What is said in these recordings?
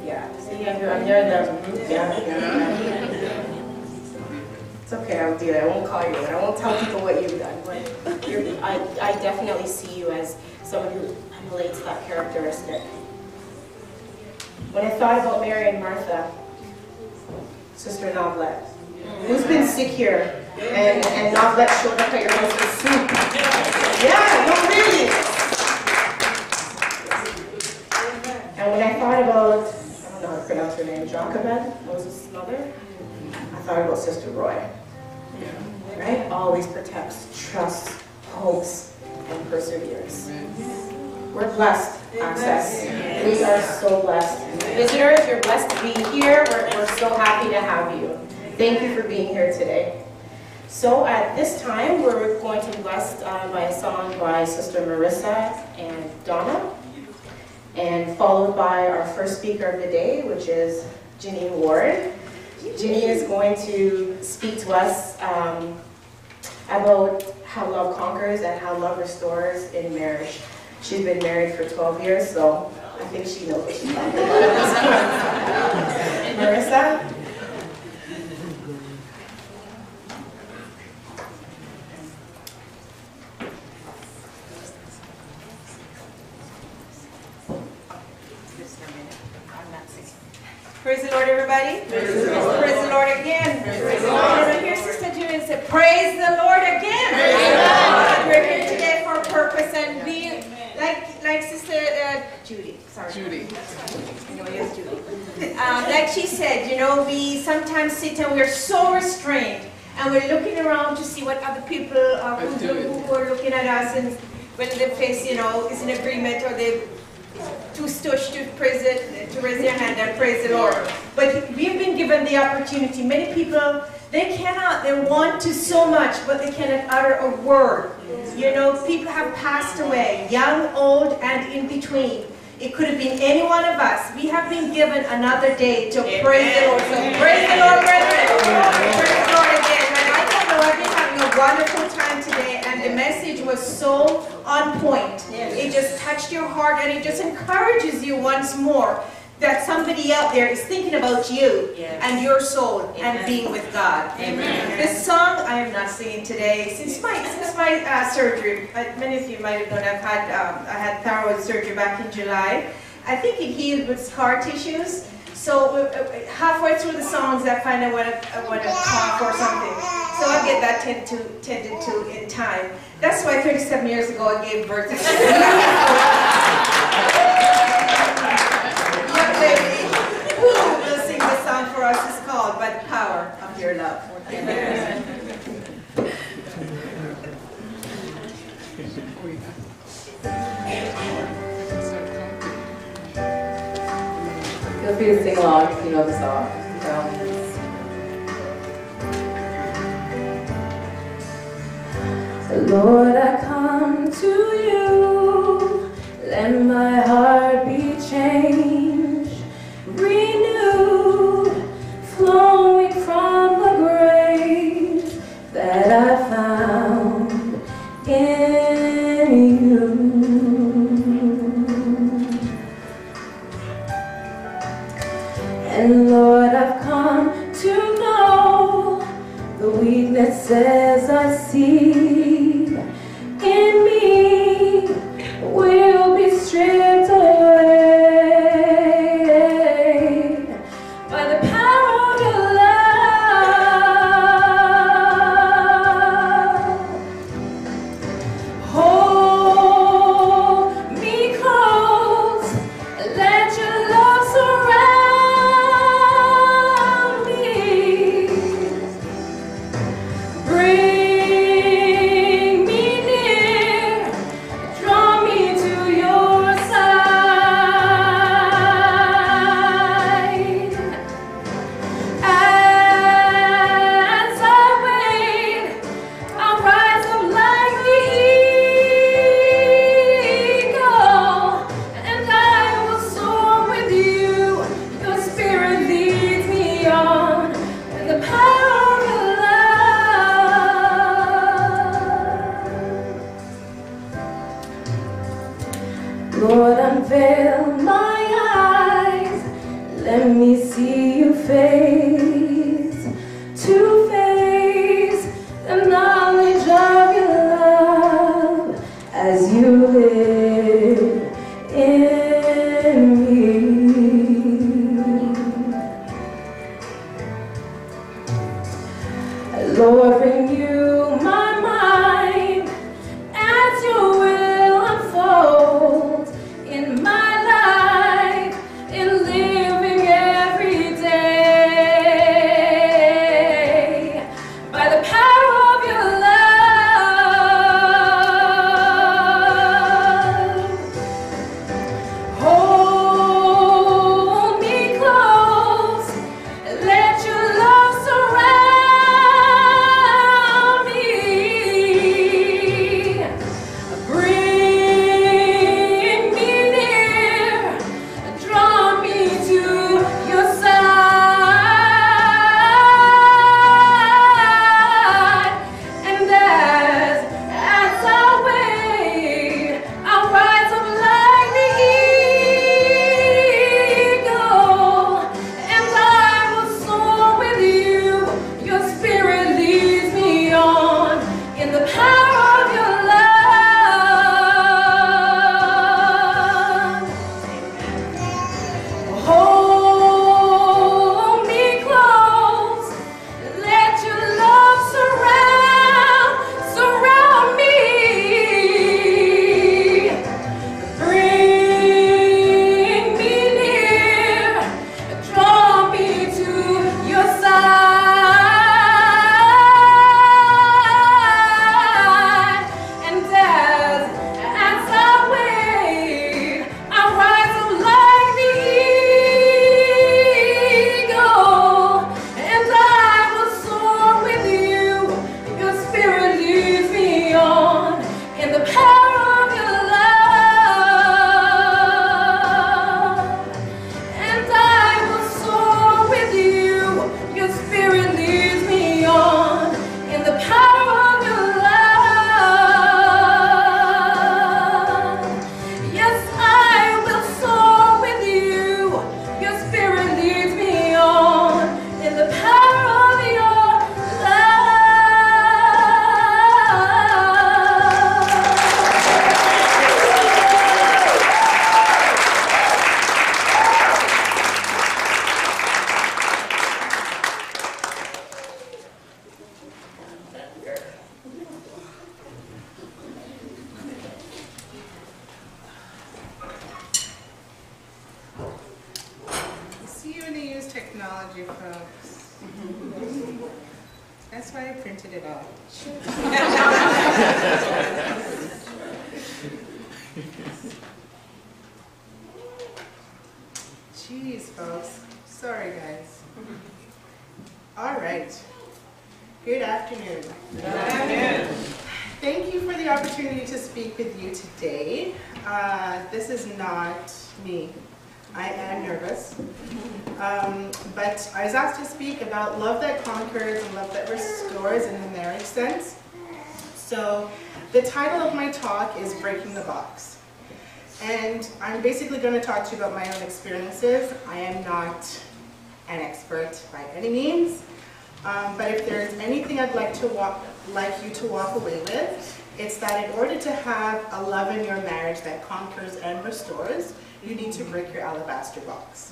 Yeah. See, I'm near the. Yeah. It's okay, I'll do it. I won't call you and I won't tell people what you've done. But I definitely see you as someone who emulates that characteristic. When I thought about Mary and Martha, Sister Novlet, who's been sick here? And Novlet showed up at your house with soup. Yeah, no, really. And when I thought about, I don't know how to pronounce her name, Jochebed, Moses' mother, I thought about Sister Roy. Right? Always protects, trusts, hopes, and perseveres. We're blessed, Access. We are so blessed. Visitors, you're blessed to be here. We're so happy to have you. Thank you for being here today. So at this time, we're going to be blessed by a song by Sister Marissa and Donna, and followed by our first speaker of the day, which is Janine Ward. Janine is going to speak to us about how love conquers and how love restores in marriage. She's been married for 12 years, so I think she knows what she's talking about. Marissa? Praise the Lord, everybody. Praise the Lord. Praise the Lord again. Praise the Lord. And here, Sister Judy said, praise the Lord again. Praise We're here today for a purpose and be like Sister Judy. Sorry. Judy. No, yes, Judy. Like she said, you know, we sometimes sit and we're so restrained and we're looking around to see what other people who are looking at us and whether their face, you know, is in agreement or they too stush to raise their hand and praise the Lord. But we've been given the opportunity. Many people, they want to so much, but they cannot utter a word. You know, people have passed away, young, old, and in between. It could have been any one of us. We have been given another day to praise the Lord. So praise the Lord, brethren. Praise the Lord again. And I don't know, I've been having a wonderful time today, and the message was so on point. It just touched your heart, and it just encourages you once more that somebody out there is thinking about you and your soul and being with God. Amen. This song I am not singing today since my surgery. Many of you might have known I had thyroid surgery back in July. I think it healed with scar tissues. So halfway through the songs, I find I want to cough or something. So I'll get that tended to in time. That's why 37 years ago I gave birth to young lady who will sing the song for us. It's called "By the Power of Your Love." Amen. Feel free to sing along if you know the song. Lord, I come to you, let my heart be changed, renewed, flowing from the grace that I found in you. And Lord, I've come to know the weaknesses I see in me will be stripped away by the power of your love. Hold me close, let your love surround me. Bring Let me see you face to face, the knowledge of your love as you live in me. Lord, renew my mind as your will unfolds in my life, in living every day, by the power of your love. Hold me close, let your love surround me. Bring me near, draw me to your side. And as I wait, I'll rise up like the eagle, and I will soar with you. Your spirit leads me on in the power of your love. Hold me close, let your love surround me. Bring me near, draw me to your side. And as I wait, I rise up like the eagle, and I will soar with you. Your spirit leads me on in the power of your love. And I will soar with you. Your spirit leads me on in the power of your love. Yes, I will soar with you. Your spirit leads me on in the power of your See when they use technology, folks. That's why I printed it out. Jeez, folks. Sorry, guys. All right. Good afternoon. Good afternoon. Thank you for the opportunity to speak with you today. This is not me. I am nervous. But I was asked to speak about love that conquers and love that restores in the marriage sense. So the title of my talk is Breaking the Box. And I'm basically going to talk to you about my own experiences. I am not an expert by any means. But if there's anything I'd like you to walk away with, it's that in order to have a love in your marriage that conquers and restores, you need to break your alabaster box.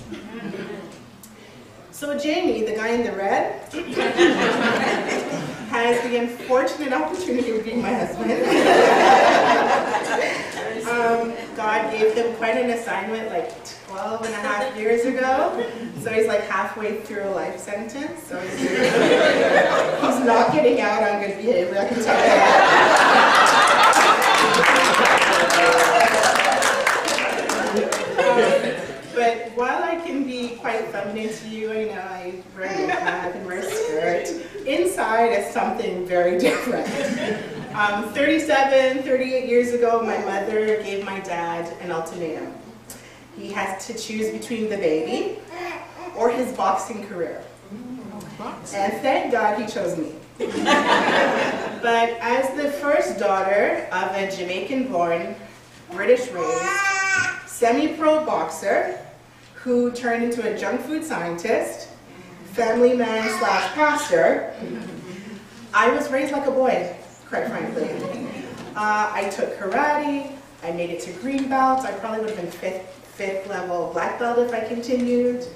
So Jamie, the guy in the red, has the unfortunate opportunity of being my husband. God gave him quite an assignment like 12 and a half years ago. So he's like halfway through a life sentence. So he's not getting out on good behavior, I can tell you that. But while I can be quite feminine to you, you know, I wear a hat and wear a skirt, inside is something very different. 38 years ago, my mother gave my dad an ultimatum. He has to choose between the baby or his boxing career. And thank God he chose me. But as the first daughter of a Jamaican-born, British-raised, semi-pro boxer who turned into a junk food scientist, family man / pastor. I was raised like a boy, quite frankly. I took karate, I made it to green belt. I probably would have been fifth level black belt if I continued.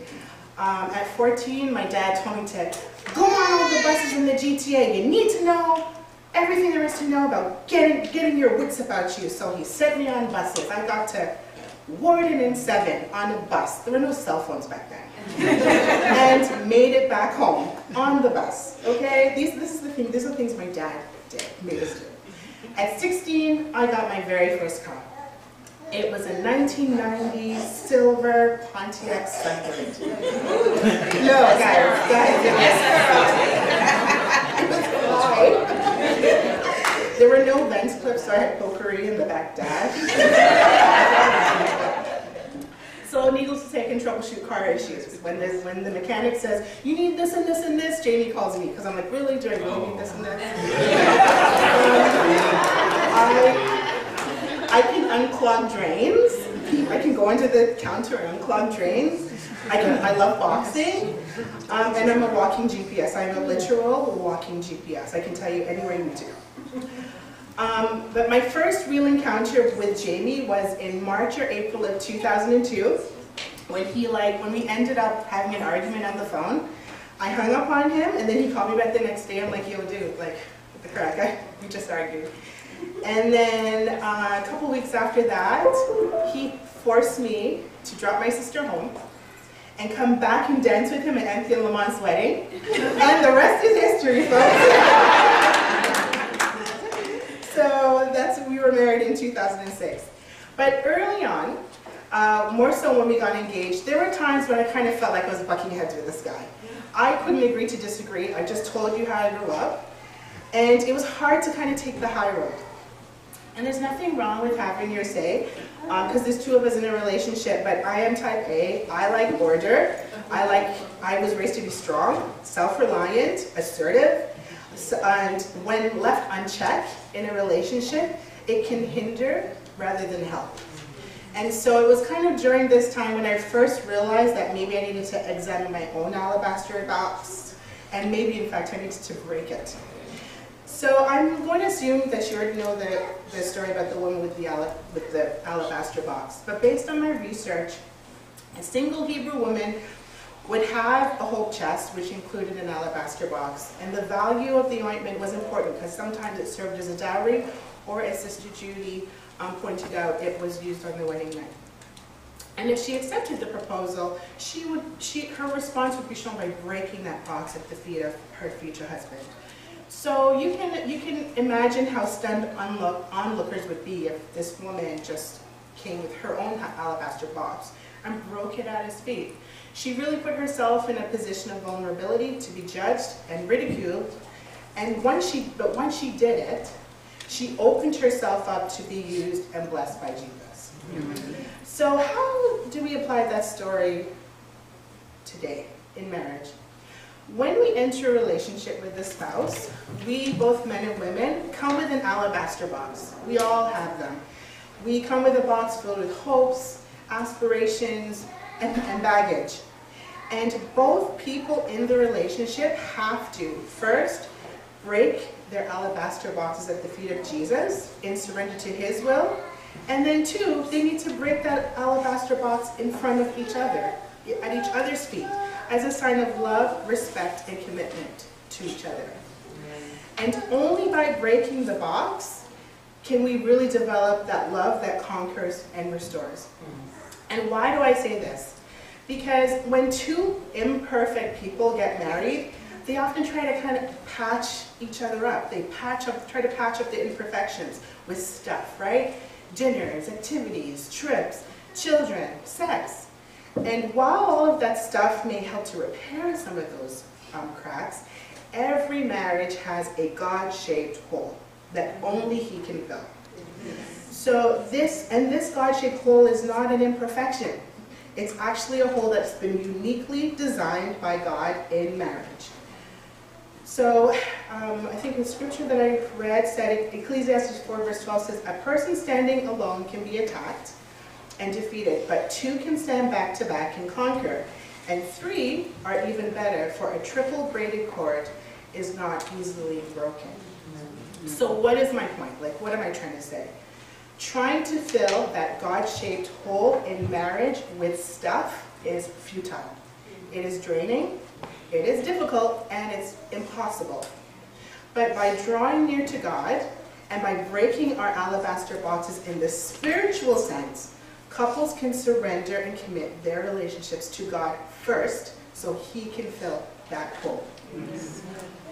At 14, my dad told me to go on all the buses in the GTA. You need to know everything there is to know about getting your wits about you. So he sent me on buses. I got to Warden and 7 on a bus. There were no cell phones back then. And made it back home on the bus. Okay, these are the things my dad made us do. At 16, I got my very first car. It was a 1990 silver Pontiac Sunbird. No, guys, it was wide. There were no lens clips, so I had potpourri in the back dash. So needless to say, I can troubleshoot car issues. When the mechanic says, you need this and this and this, Jamie calls me, because I'm like, really? Do I really need this and this? I can unclog drains. I can go into the counter and unclog drains. I love boxing. And I'm a walking GPS. I'm a literal walking GPS. I can tell you anywhere you need to go. But my first real encounter with Jamie was in March or April of 2002, when we ended up having an argument on the phone. I hung up on him, and then he called me back the next day. I'm like, yo, dude, like, what the crack? We just argued. And then a couple weeks after that, he forced me to drop my sister home and come back and dance with him at Anthony Lamont's wedding. And the rest is history, folks. So we were married in 2006. But early on, more so when we got engaged, there were times when I kind of felt like I was bucking heads with this guy. I couldn't agree to disagree. I just told you how I grew up. And it was hard to kind of take the high road. And there's nothing wrong with having your say, because there's two of us in a relationship, but I am type A. I like order. I was raised to be strong, self-reliant, assertive, and when left unchecked in a relationship, it can hinder rather than help. And so it was kind of during this time when I first realized that maybe I needed to examine my own alabaster box, and maybe in fact I needed to break it. So I'm going to assume that you already know the story about the woman with the alabaster box. But based on my research, a single Hebrew woman would have a hope chest, which included an alabaster box. And the value of the ointment was important because sometimes it served as a dowry, or as Sister Judy pointed out, it was used on the wedding night. And if she accepted the proposal, her response would be shown by breaking that box at the feet of her future husband. So you can imagine how stunned onlookers would be if this woman just came with her own alabaster box and broke it at his feet. She really put herself in a position of vulnerability to be judged and ridiculed. And once she did it, she opened herself up to be used and blessed by Jesus. So how do we apply that story today in marriage? When we enter a relationship with a spouse, we, both men and women, come with an alabaster box. We all have them. We come with a box filled with hopes, aspirations, and baggage. And both people in the relationship have to, first, break their alabaster boxes at the feet of Jesus in surrender to His will. And then two, they need to break that alabaster box in front of each other, at each other's feet, as a sign of love, respect, and commitment to each other. And only by breaking the box can we really develop that love that conquers and restores. And why do I say this? Because when two imperfect people get married, they often try to kind of patch each other up. They try to patch up the imperfections with stuff, right? Dinners, activities, trips, children, sex. And while all of that stuff may help to repair some of those cracks, every marriage has a God-shaped hole that only He can fill. So this God-shaped hole is not an imperfection. It's actually a hole that's been uniquely designed by God in marriage. So I think the scripture that I read said, Ecclesiastes 4 verse 12 says, a person standing alone can be attacked, and defeated, but 2 can stand back to back and conquer. And 3 are even better, for a triple braided cord is not easily broken. So what is my point? Like, what am I trying to say? Trying to fill that God-shaped hole in marriage with stuff is futile. It is draining, it is difficult, and it's impossible. But by drawing near to God, and by breaking our alabaster boxes in the spiritual sense, couples can surrender and commit their relationships to God first, so He can fill that hole.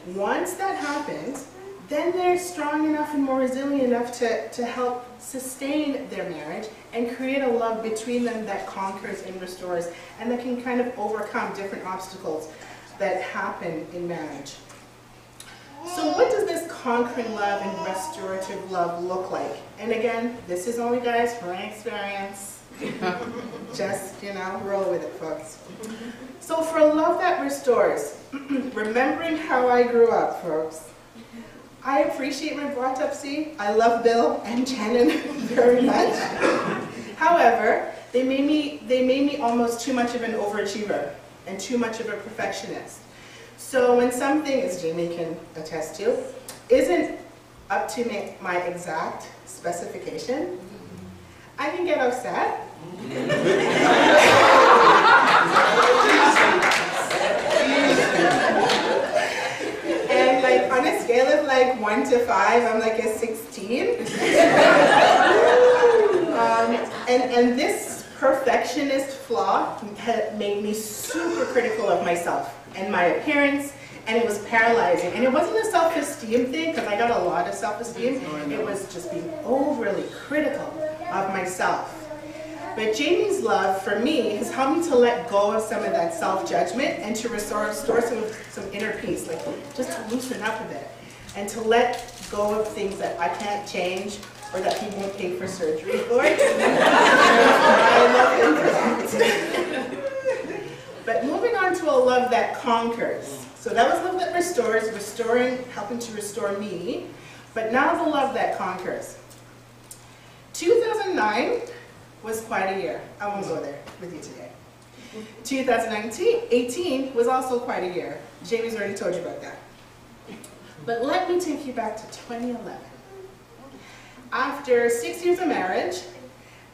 Once that happens, then they're strong enough and more resilient enough to help sustain their marriage and create a love between them that conquers and restores, and that can kind of overcome different obstacles that happen in marriage. So what does this conquering love and restorative love look like? And again, this is only, guys, from my experience. Just, roll with it, folks. So for a love that restores, remembering how I grew up, folks, I appreciate my brought-up see. I love Bill and Shannon very much. However, they made me almost too much of an overachiever and too much of a perfectionist. So when something, as Jamie can attest to, isn't up to my exact specification, I can get upset. And like on a scale of like 1 to 5, I'm like a 16. And this perfectionist flaw had made me super critical of myself and my appearance, and it was paralyzing. And it wasn't a self-esteem thing, because I got a lot of self-esteem. It was just being overly critical of myself. But Jamie's love for me has helped me to let go of some of that self-judgment and to restore some inner peace, like just to loosen up a bit, and to let go of things that I can't change or that he won't pay for surgery for. I love him for that. But moving on to a love that conquers. So that was love that restores, helping to restore me. But now the love that conquers. 2009 was quite a year. I won't go there with you today. 2018 was also quite a year. Jamie's already told you about that. But let me take you back to 2011. After 6 years of marriage,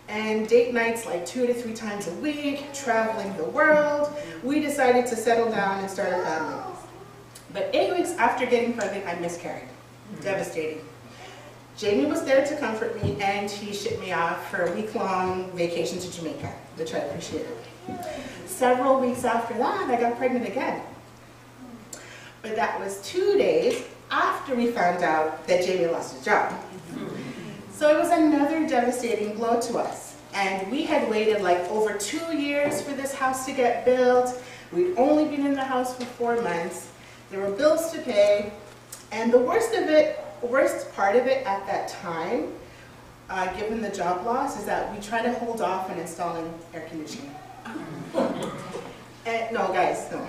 and date nights like 2 to 3 times a week, traveling the world, we decided to settle down and start a family. But 8 weeks after getting pregnant, I miscarried. Devastating. Jamie was there to comfort me, and he shipped me off for a week-long vacation to Jamaica, which I appreciated. Several weeks after that, I got pregnant again. But that was 2 days after we found out that Jamie lost his job. So it was another devastating blow to us. And we had waited like over 2 years for this house to get built. We'd only been in the house for 4 months. There were bills to pay. And the worst part of it at that time, given the job loss, is that we tried to hold off on installing air conditioning. No, guys, no.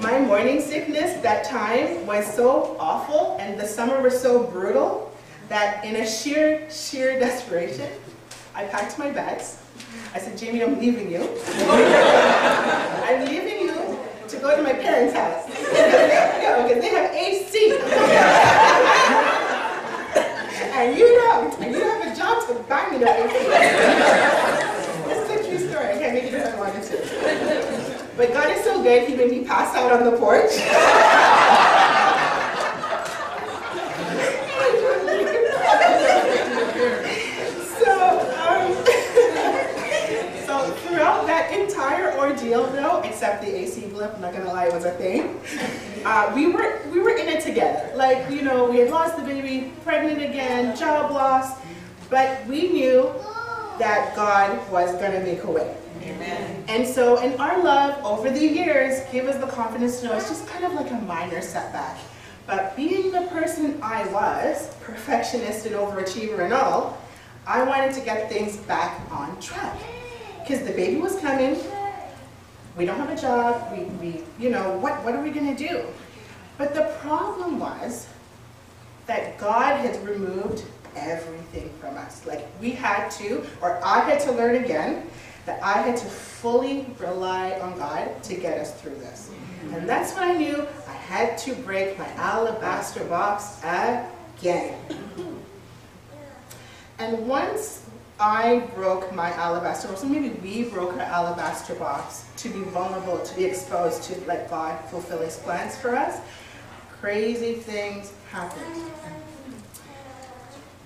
My morning sickness that time was so awful, and the summer was so brutal, that in a sheer desperation, I packed my bags. I said, Jamie, I'm leaving you. I'm leaving you to go to my parents' house. Because they have AC. And you don't have a job to buy me no AC. This is a true story. I can't make it if I wanted to. But God is so good, He made me pass out on the porch. So throughout that entire ordeal, though, except the AC blip, I'm not gonna lie, it was a thing. We were in it together. Like, we had lost the baby, pregnant again, job loss, but we knew that God was gonna make a way. Amen. And so, in our love over the years, gave us the confidence to know it's just kind of like a minor setback. But being the person I was, perfectionist and overachiever and all, I wanted to get things back on track. Because the baby was coming, we don't have a job, what are we gonna do? But the problem was that God had removed everything from us. Like we had to, or I had to learn again, that I had to fully rely on God to get us through this. And that's when I knew I had to break my alabaster box again. And once I broke my alabaster box, or maybe we broke our alabaster box to be vulnerable, to be exposed, to let God fulfill His plans for us, crazy things happened.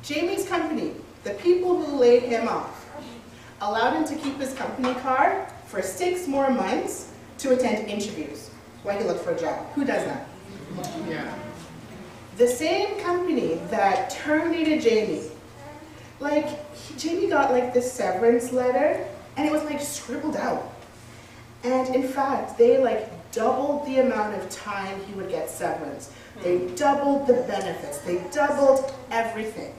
Jamie's company, the people who laid him off, allowed him to keep his company car for 6 more months to attend interviews while he looked for a job. Who does that? Yeah. The same company that terminated Jamie, like, Jamie got like this severance letter, and it was like scribbled out. And in fact, they like doubled the amount of time he would get severance. They doubled the benefits. They doubled everything.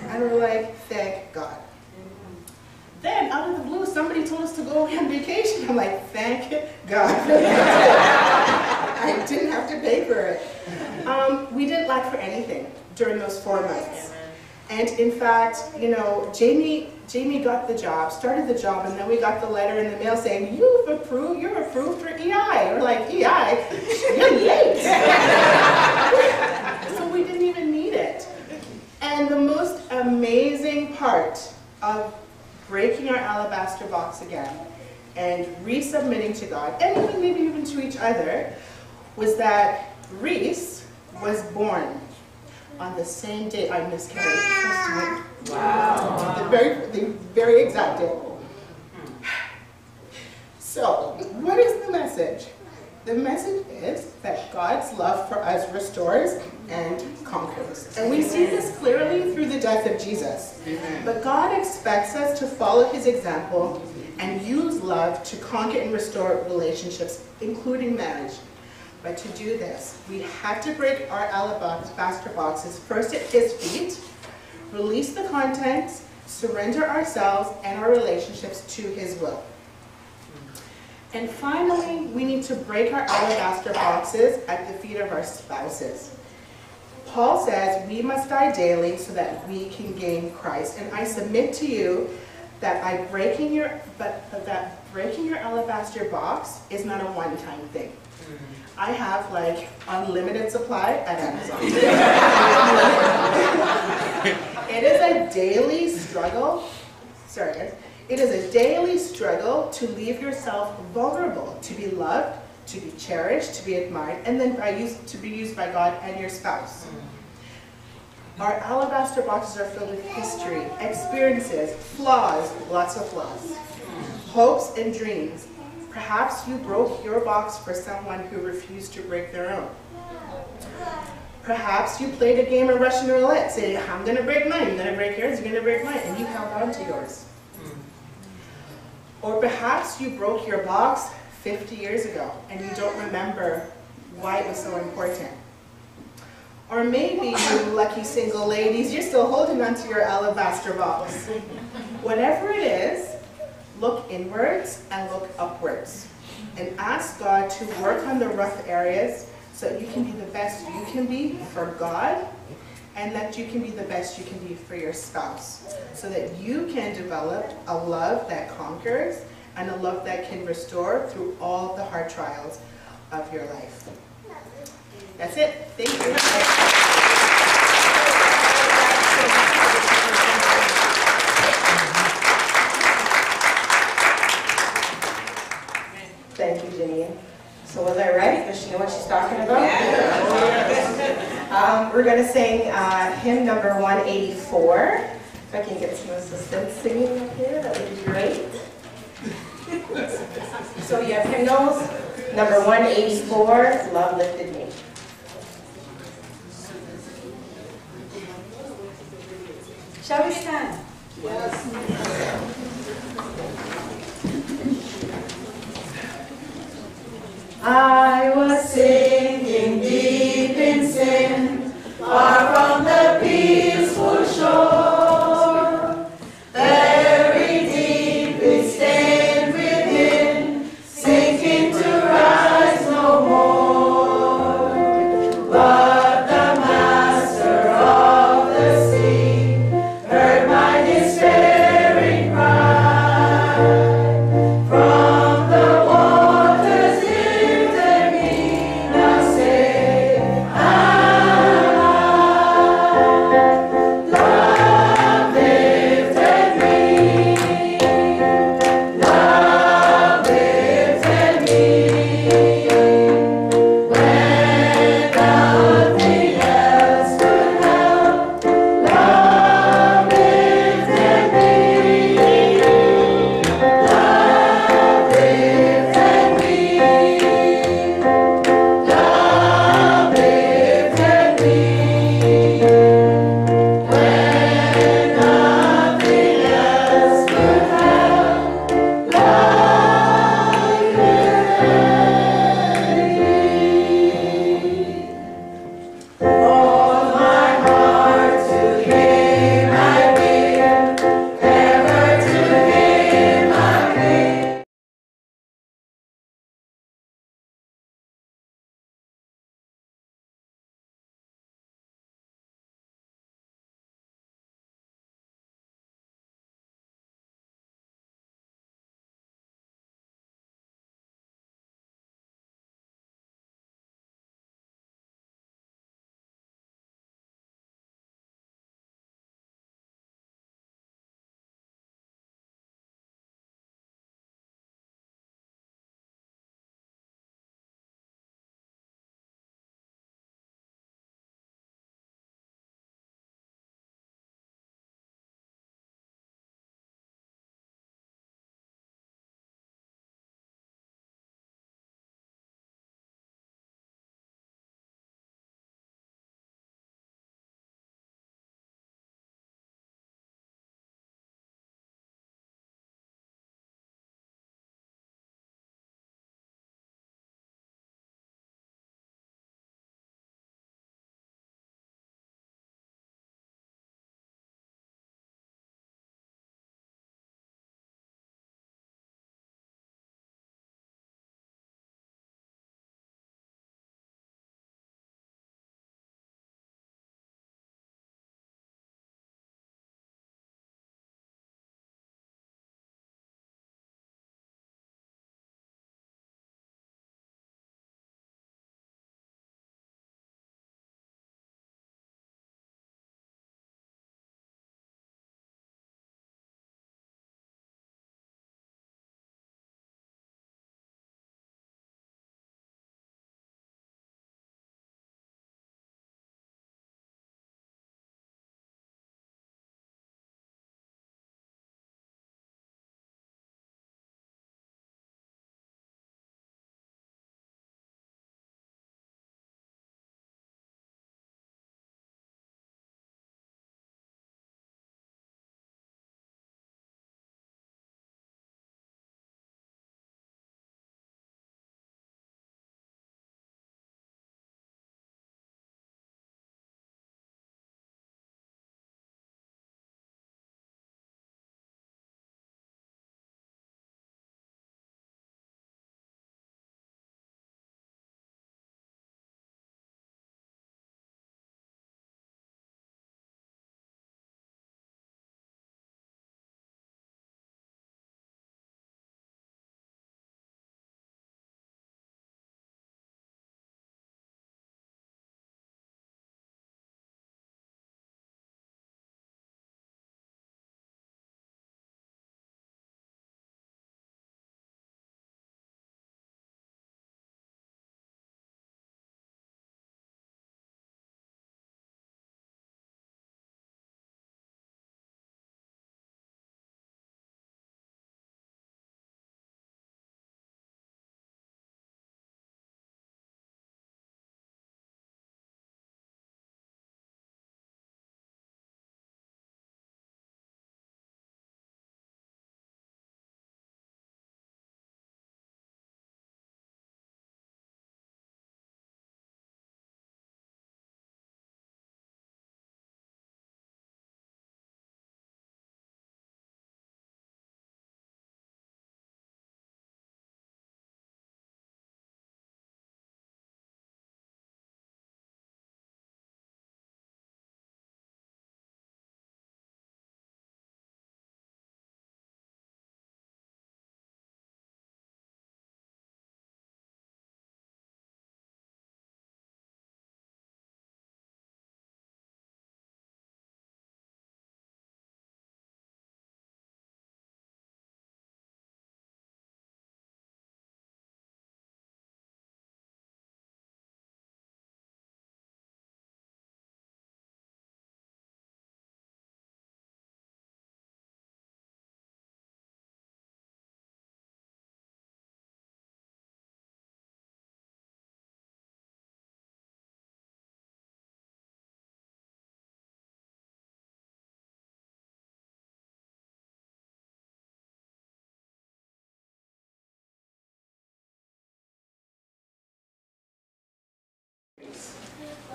And we're like, thank God. Then, out of the blue, somebody told us to go on vacation. I'm like, thank God. I didn't have to pay for it. We didn't lack for anything during those 4 months. And in fact, you know, Jamie got the job, started the job, and then we got the letter in the mail saying, you're approved for EI. We're like, EI? You're late. So we didn't even need it. And the most amazing part of breaking our alabaster box again and resubmitting to God, and even maybe even to each other, was that Reese was born on the same day I miscarried. Wow. The very exact day. So, what is the message? The message is that God's love for us restores and conquers. And we see this clearly through the death of Jesus. Amen. But God expects us to follow His example and use love to conquer and restore relationships, including marriage. But to do this, we have to break our alabaster boxes first at His feet, release the contents, surrender ourselves and our relationships to His will. And finally, we need to break our alabaster boxes at the feet of our spouses. Paul says we must die daily so that we can gain Christ. And I submit to you that by breaking your alabaster box is not a one-time thing. I have like unlimited supply at Amazon. It is a daily struggle. Sorry, guys. It is a daily struggle to leave yourself vulnerable, to be loved, to be cherished, to be admired, and then to be used by God and your spouse. Our alabaster boxes are filled with history, experiences, flaws, lots of flaws, hopes and dreams. Perhaps you broke your box for someone who refused to break their own. Perhaps you played a game of Russian roulette, saying, I'm going to break mine, you're going to break yours, you're going to break mine, and you held on to yours. Or perhaps you broke your box 50 years ago, and you don't remember why it was so important. Or maybe you lucky single ladies, you're still holding onto your alabaster box. Whatever it is, look inwards and look upwards. And ask God to work on the rough areas so that you can be the best you can be for God, and that you can be the best you can be for your spouse, so that you can develop a love that conquers and a love that can restore through all the hard trials of your life. That's it. Thank you. Thank you, Janine. So was I right? Does she know what she's talking about? Yeah. We're going to sing hymn number 184. If I can get some assistance singing up here, that would be great. So you have hymnals, number 184, Love Lifted Me. Shall we stand? Yes. I was sinking deep in sin, far from the peaceful shore. Very deep it stayed within, sinking to rise no more. But the master of the sea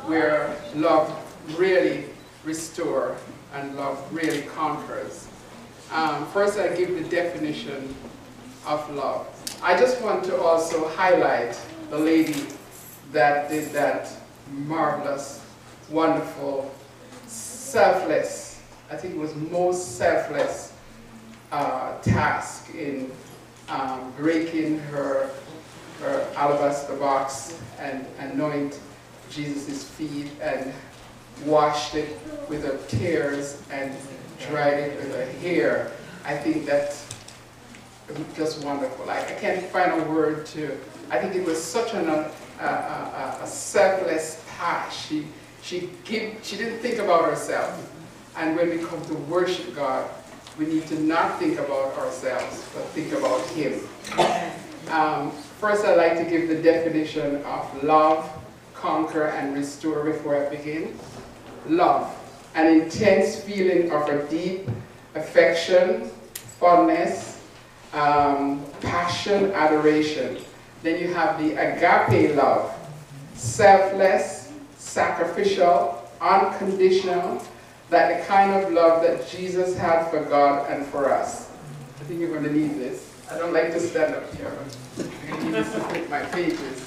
where love really restores and love really conquers. First, I give the definition of love. I just want to also highlight the lady that did that marvelous, wonderful, selfless, I think it was most selfless task in breaking her alabaster box and anoint Jesus' feet and washed it with her tears and dried it with her hair. I think that's just wonderful. I can't find a word to, I think it was such a selfless task. She didn't think about herself. And when we come to worship God, we need to not think about ourselves, but think about Him. First, I'd like to give the definition of love, conquer, and restore before I begin. Love, an intense feeling of a deep affection, fondness, passion, adoration. Then you have the agape love, selfless, sacrificial, unconditional, that the kind of love that Jesus had for God and for us. I think you're going to need this. I don't like to stand up here, but I need this to fit my pages.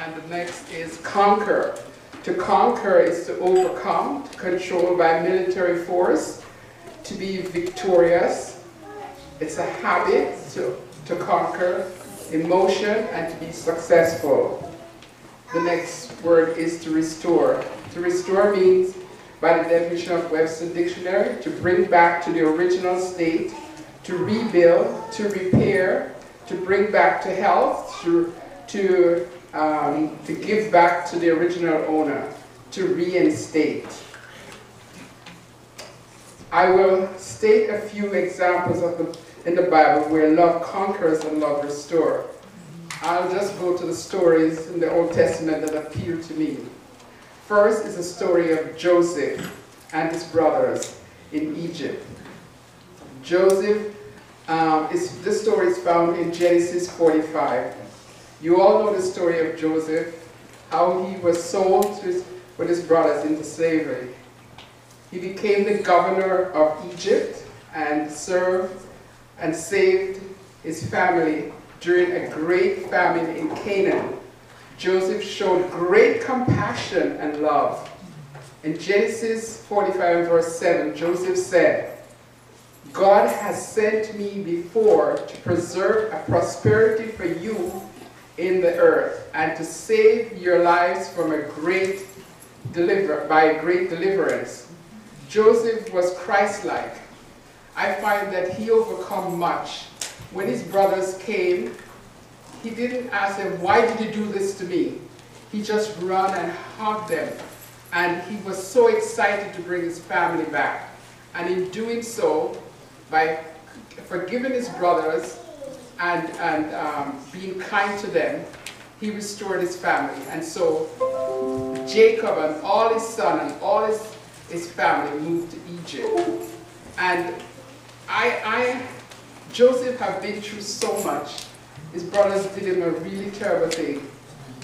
And the next is conquer. To conquer is to overcome, to control by military force, to be victorious. It's a habit to conquer, emotion, and to be successful. The next word is to restore. To restore means, by the definition of Webster Dictionary, to bring back to the original state, to rebuild, to repair, to bring back to health, to give back to the original owner, to reinstate. I will state a few examples in the Bible where love conquers and love restores. I'll just go to the stories in the Old Testament that appeal to me. First is the story of Joseph and his brothers in Egypt. Joseph, this story is found in Genesis 45. You all know the story of Joseph, how he was sold with his brothers into slavery. He became the governor of Egypt and served and saved his family during a great famine in Canaan. Joseph showed great compassion and love. In Genesis 45 verse 7, Joseph said, God has sent me before to preserve a prosperity for you in the earth and to save your lives from by a great deliverance. Joseph was Christ-like. I find that he overcome much. When his brothers came, he didn't ask them, why did you do this to me? He just ran and hugged them. And he was so excited to bring his family back. And in doing so, by forgiving his brothers and being kind to them, he restored his family. And so Jacob and all his sons and all his family moved to Egypt. And Joseph had been through so much. His brothers did him a really terrible thing.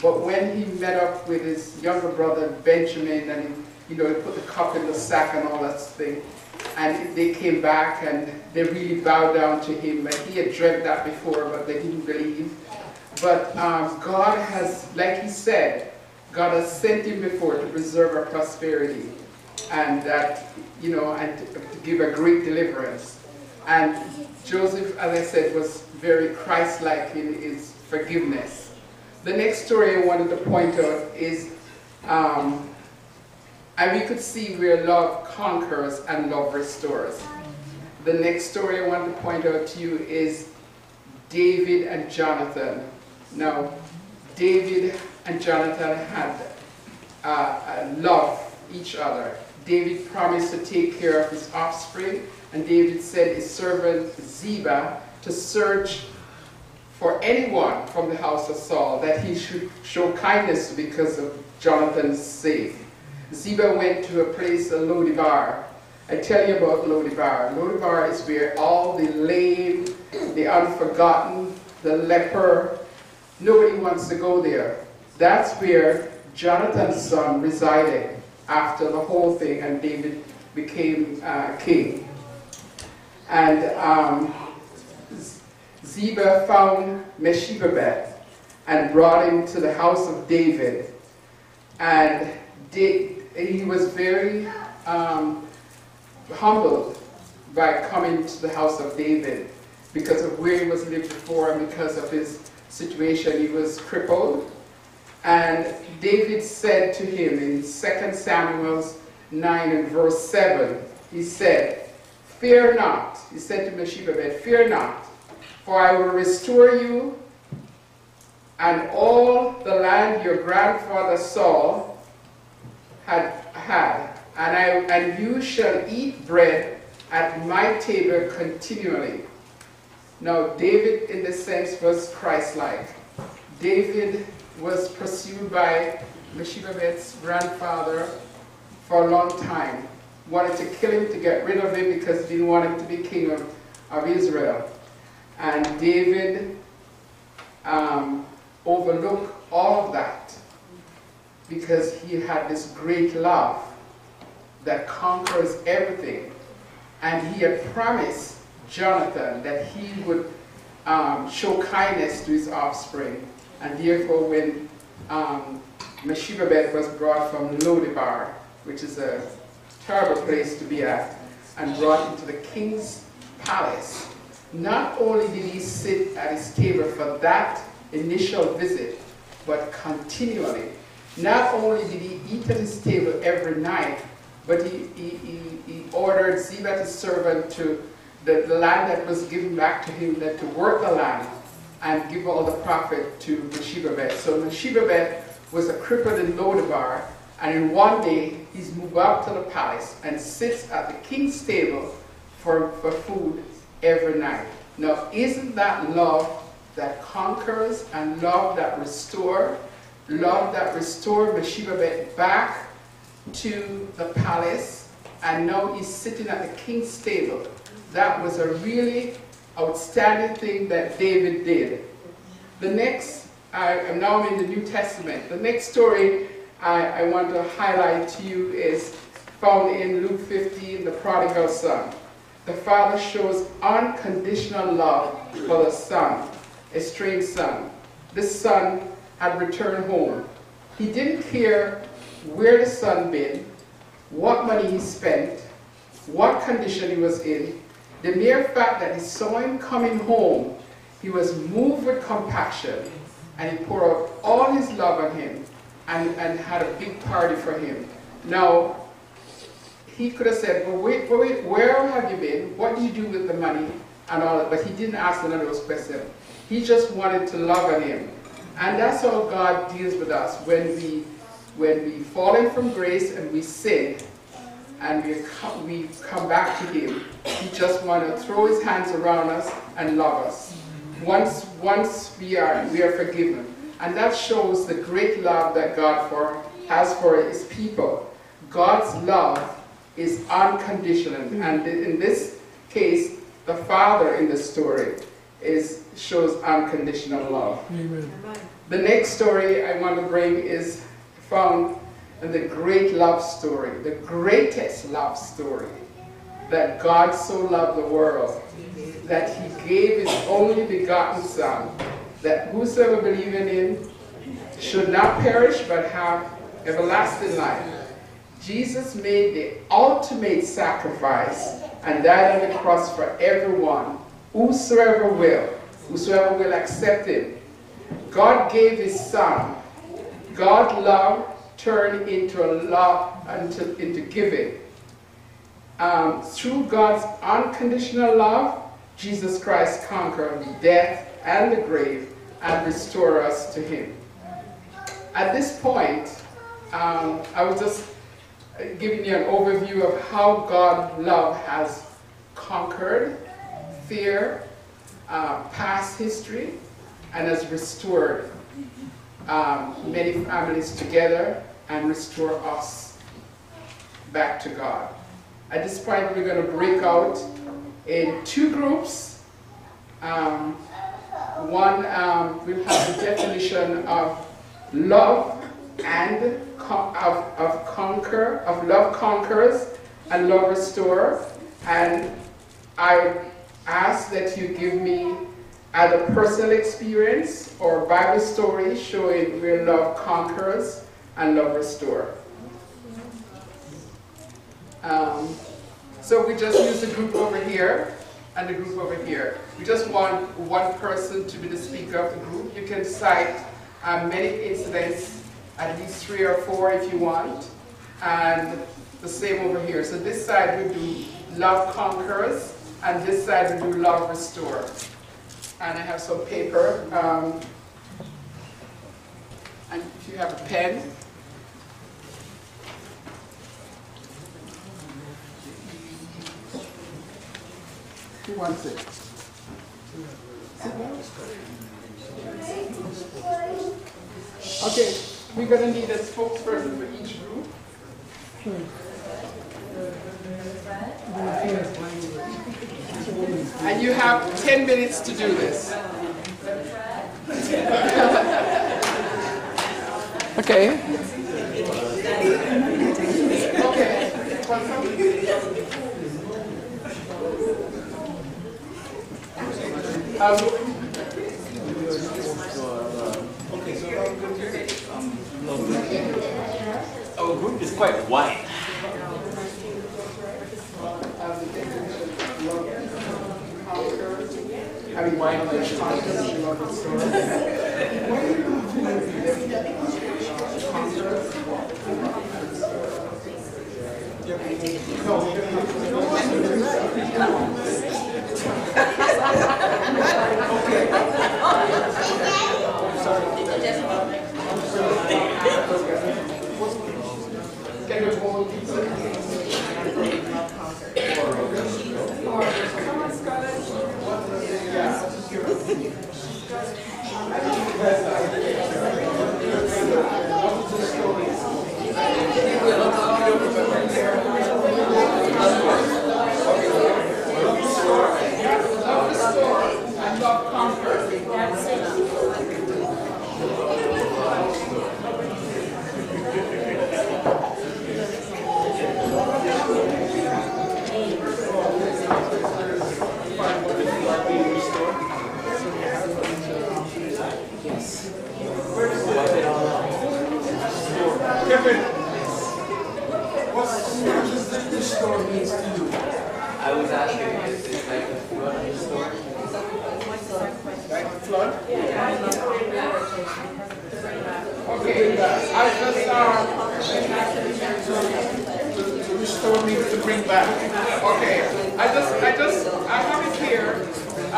But when he met up with his younger brother Benjamin, and he put the cup in the sack and all that thing, and they came back and they really bowed down to him. And he had dreamt that before, but they didn't believe. But God has, like he said, God has sent him before to preserve our prosperity, and that, and to give a great deliverance. And Joseph, as I said, was very Christ-like in his forgiveness. The next story I wanted to point out is, and we could see where love conquers and love restores. The next story I want to point out to you is David and Jonathan. Now, David and Jonathan had loved each other. David promised to take care of his offspring, and David sent his servant Ziba to search for anyone from the house of Saul that he should show kindness to because of Jonathan's sake. Ziba went to a place, Lo-debar. I tell you about Lo-debar. Lo-debar is where all the lame, the unforgotten, the leper, nobody wants to go there. That's where Jonathan's son resided after the whole thing, and David became king. And Ziba found Mephibosheth and brought him to the house of David. And he was very humbled by coming to the house of David because of where he was lived before and because of his situation. He was crippled. And David said to him in 2 Samuel 9 and verse 7, he said, "Fear not," he said to Mephibosheth, "fear not, for I will restore you and all the land your grandfather Saul had, and you shall eat bread at my table continually." Now, David, in this sense, was Christ-like. David was pursued by Mephibosheth's grandfather for a long time. Wanted to kill him, to get rid of him, because he didn't want him to be king of Israel. And David overlooked all of that because he had this great love that conquers everything. And he had promised Jonathan that he would show kindness to his offspring. And therefore, when Mephibosheth was brought from Lodebar, which is a terrible place to be at, and brought into the king's palace, not only did he sit at his table for that initial visit, but continually. Not only did he eat at his table every night, but he ordered Ziba, his servant, to the land that was given back to him, that to work the land and give all the profit to Mephibosheth. So Mephibosheth was a cripple in Lodebar, and in one day he's moved up to the palace and sits at the king's table for food every night. Now, isn't that love that conquers and love that restores? Love that restored Mephibosheth back to the palace, and now he's sitting at the king's table. That was a really outstanding thing that David did. The next, I'm now in the New Testament. The next story I want to highlight to you is found in Luke 15, the prodigal son. The father shows unconditional love for the son, estranged son. This son had returned home. He didn't care where the son been, what money he spent, what condition he was in. The mere fact that he saw him coming home, he was moved with compassion, and he poured out all his love on him and had a big party for him. Now, he could have said, well, wait, where have you been? What did you do with the money? And all that, but he didn't ask none of those questions. He just wanted to love on him. And that's how God deals with us. When we fallen from grace and we sin, and we come back to him, he just wants to throw his hands around us and love us. Once we are forgiven. And that shows the great love that God has for his people. God's love is unconditional. And in this case, the father in the story shows unconditional love. Amen. The next story I want to bring is found in the great love story, the greatest love story, that God so loved the world, that he gave his only begotten Son, that whosoever believeth in him should not perish but have everlasting life. Jesus made the ultimate sacrifice and died on the cross for everyone, whosoever will accept him. God gave his Son. God's love turned into into giving. Through God's unconditional love, Jesus Christ conquered death and the grave and restored us to him. At this point, I was just giving you an overview of how God's love has conquered fear, past history, and has restored many families together and restore us back to God. At this point, we're going to break out in two groups. One will have the definition of love and love conquers and love restores. And I ask that you give me either personal experience or Bible story showing where love conquers and love restores. So we just use the group over here and the group over here. We just want one person to be the speaker of the group. You can cite many incidents, at least 3 or 4 if you want, and the same over here. So this side we do love conquers, and this side we do love restores. And I have some paper, and if you have a pen. Who wants it? Okay, we're going to need a spokesperson for each group. And you have 10 minutes to do this. Okay. Okay. Our group is quite wide. I was asking if it's like a flood in the store. Like a flood? Okay, I just to restore means to bring back. okay, I have it here. I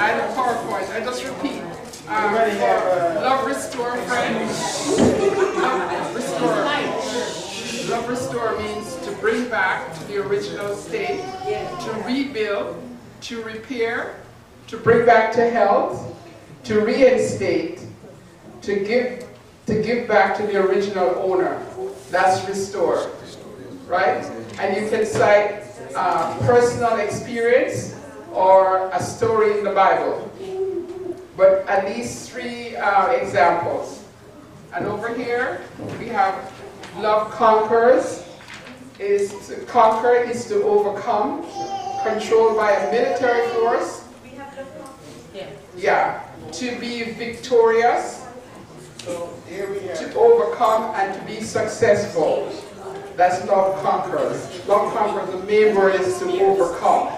have a PowerPoint. I just repeat. Love restore, friends. Love restore. Love restore means to bring back to the original state, to rebuild, to repair, to bring back to health, to reinstate, to give back to the original owner. That's restore, right? And you can cite personal experience or a story in the Bible, but at least 3 examples. And over here we have love conquers. Conquer is to overcome, controlled by a military force. Yeah, to be victorious, So here we to have. overcome, and to be successful. That's love conquers. Love conquers, the main word is to overcome.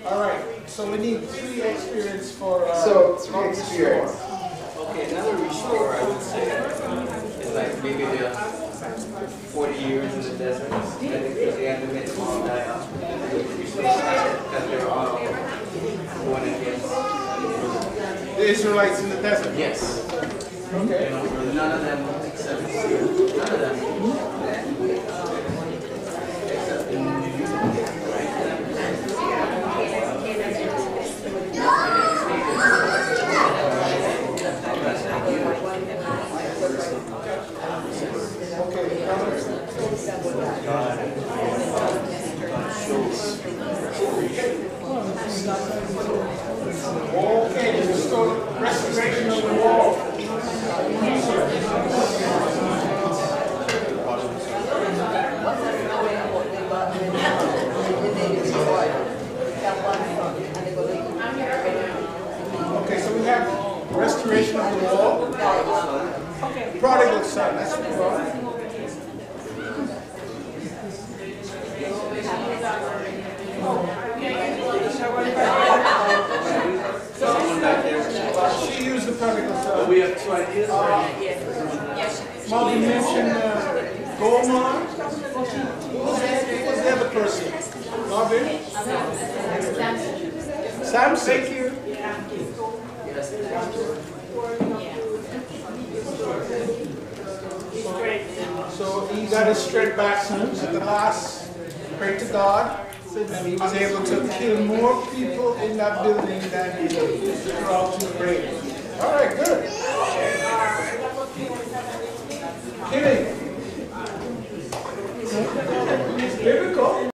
All right. So we need 3 experience for. So 3 experience. Okay, another restore I would say is like maybe they're 40 years in the desert, and because they had to make them die off. Because they're all born against. The Israelites in the desert. Yes. Okay. You know, none of them except none of them. Except Okay. Restore restoration of the wall. Restoration of the wall. Prodigal son, that's what it was. She used the prodigal son. We have 2 ideas. Marvin mentioned Goldman. Who was the other person? Marvin? Sam, thank you. So he got his straight back at the last, pray to God, and he was able to kill more people in that building than he did throughout the grave. All right, good. Killing. Here we go.